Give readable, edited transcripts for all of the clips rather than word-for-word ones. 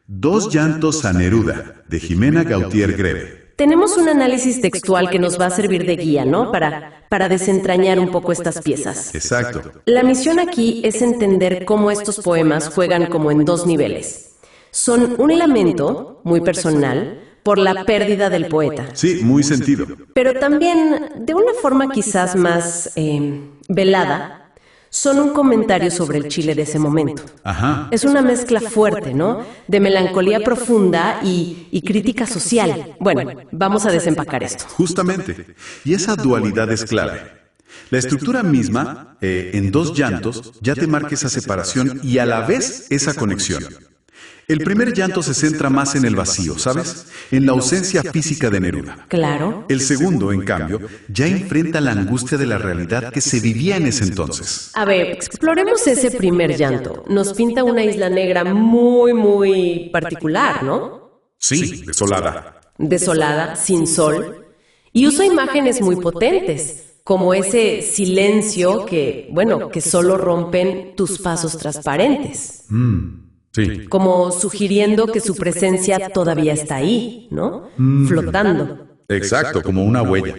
Dos llantos a Neruda, de Ximena Gautier Greve. Tenemos un análisis textual que nos va a servir de guía, ¿no? Para desentrañar un poco estas piezas. Exacto. La misión aquí es entender cómo estos poemas juegan como en dos niveles. Son un lamento, muy personal, por la pérdida del poeta. Sí, muy sentido. Pero también, de una forma quizás más velada, son un comentario sobre el Chile de ese momento. Ajá. Es una mezcla fuerte, ¿no? De melancolía profunda y crítica social. Bueno, vamos a desempacar esto. Justamente. Y esa dualidad es clave. La estructura misma, en dos llantos, ya te marca esa separación y a la vez esa conexión. El primer llanto se centra más en el vacío, ¿sabes? En la ausencia física de Neruda. Claro. El segundo, en cambio, ya enfrenta la angustia de la realidad que se vivía en ese entonces. A ver, exploremos ese primer llanto. Nos pinta una isla negra muy, muy particular, ¿no? Sí, desolada. Desolada, sin sol. Y usa imágenes muy potentes, como ese silencio que solo rompen tus pasos transparentes. Sí. Como sugiriendo que su presencia todavía está ahí, ¿no? Flotando. Exacto, como una huella.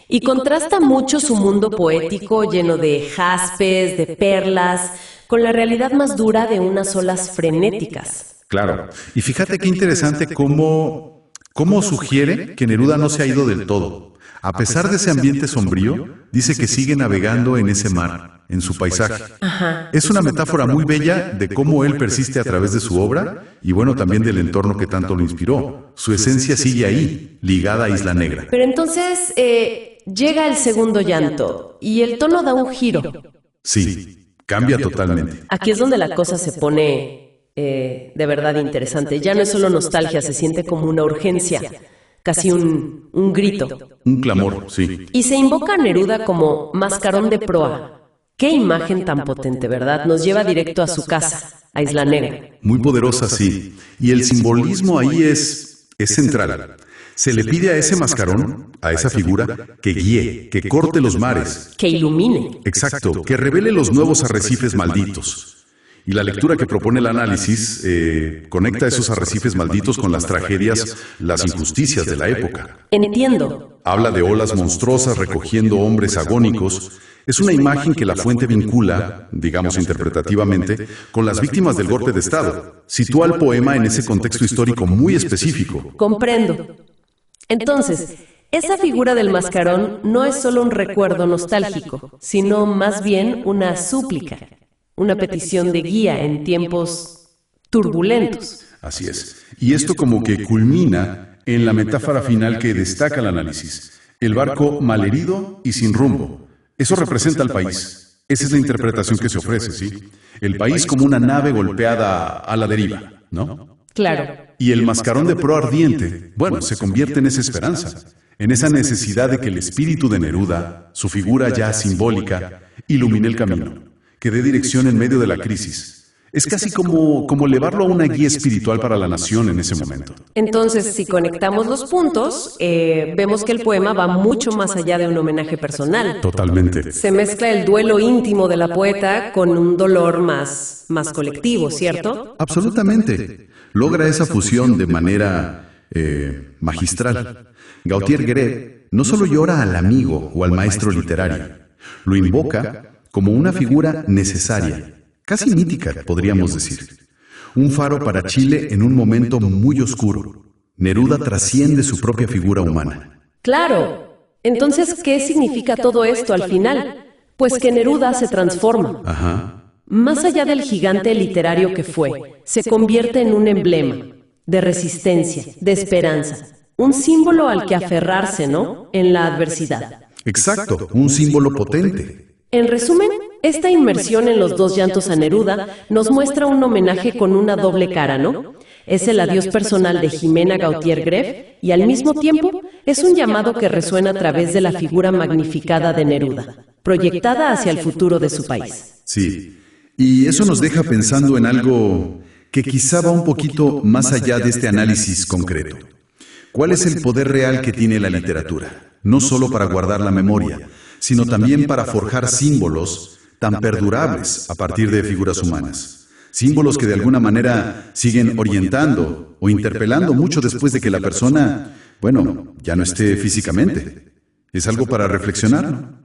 Y contrasta mucho su mundo poético lleno de jaspes, de perlas, con la realidad más dura de unas olas frenéticas. Claro. Y fíjate qué interesante cómo sugiere que Neruda no se ha ido del todo. A pesar de ese ambiente sombrío, dice que sigue navegando en ese mar, en su paisaje. Ajá. Es una metáfora muy bella de cómo él persiste a través de su obra y bueno, también del entorno que tanto lo inspiró. Su esencia sigue ahí, ligada a Isla Negra. Pero entonces llega el segundo llanto y el tono da un giro. Sí, cambia totalmente. Aquí es donde la cosa se pone de verdad interesante. Ya no es solo nostalgia, se siente como una urgencia. Casi un grito. Un clamor, sí. Y se invoca a Neruda como mascarón de proa. Qué imagen tan potente, ¿verdad? Nos lleva directo a su casa, a Isla Negra. Muy poderosa, sí. Y el simbolismo ahí es central. Se le pide a ese mascarón, a esa figura, que guíe, que corte los mares. Que ilumine. Exacto, que revele los nuevos arrecifes malditos. Y la lectura que propone el análisis conecta esos arrecifes malditos con las tragedias, las injusticias de la época. Entiendo. Habla de olas monstruosas recogiendo hombres agónicos. Es una imagen que la fuente vincula, digamos interpretativamente, con las víctimas del golpe de Estado. Sitúa el poema en ese contexto histórico muy específico. Comprendo. Entonces, esa figura del mascarón no es solo un recuerdo nostálgico, sino más bien una súplica. Una petición de guía en tiempos turbulentos. Así es. Y esto como que culmina en la metáfora final que destaca el análisis. El barco malherido y sin rumbo. Eso representa al país. Esa es la interpretación que se ofrece, ¿sí? El país como una nave golpeada a la deriva, ¿no? Claro. Y el mascarón de proa ardiente, bueno, se convierte en esa esperanza, en esa necesidad de que el espíritu de Neruda, su figura ya simbólica, ilumine el camino, que dé dirección en medio de la crisis. Es casi como elevarlo a una guía espiritual para la nación en ese momento. Entonces, si conectamos los puntos, vemos que el poema va mucho más allá de un homenaje personal. Totalmente. Se mezcla el duelo íntimo de la poeta con un dolor más colectivo, ¿cierto? Absolutamente. Logra esa fusión de manera magistral. Gautier Greve no solo llora al amigo o al maestro literario, lo invoca como una figura necesaria, casi mítica, podríamos decir. Un faro para Chile en un momento muy oscuro. Neruda trasciende su propia figura humana. Claro. Entonces, ¿qué significa todo esto al final? Pues que Neruda se transforma. Ajá. Más allá del gigante literario que fue, se convierte en un emblema de resistencia, de esperanza. Un símbolo al que aferrarse, ¿no? En la adversidad. Exacto, un símbolo potente. En resumen, esta inmersión en los dos llantos a Neruda nos muestra un homenaje con una doble cara, ¿no? Es el adiós personal de Ximena Gautier Greve y al mismo tiempo es un llamado que resuena a través de la figura magnificada de Neruda, proyectada hacia el futuro de su país. Sí, y eso nos deja pensando en algo que quizá va un poquito más allá de este análisis concreto. ¿Cuál es el poder real que tiene la literatura? No solo para guardar la memoria, sino también para forjar símbolos tan perdurables a partir de figuras humanas. símbolos que de alguna manera siguen orientando o interpelando mucho después de que la persona, bueno, ya no esté físicamente. Es algo para reflexionar, ¿no?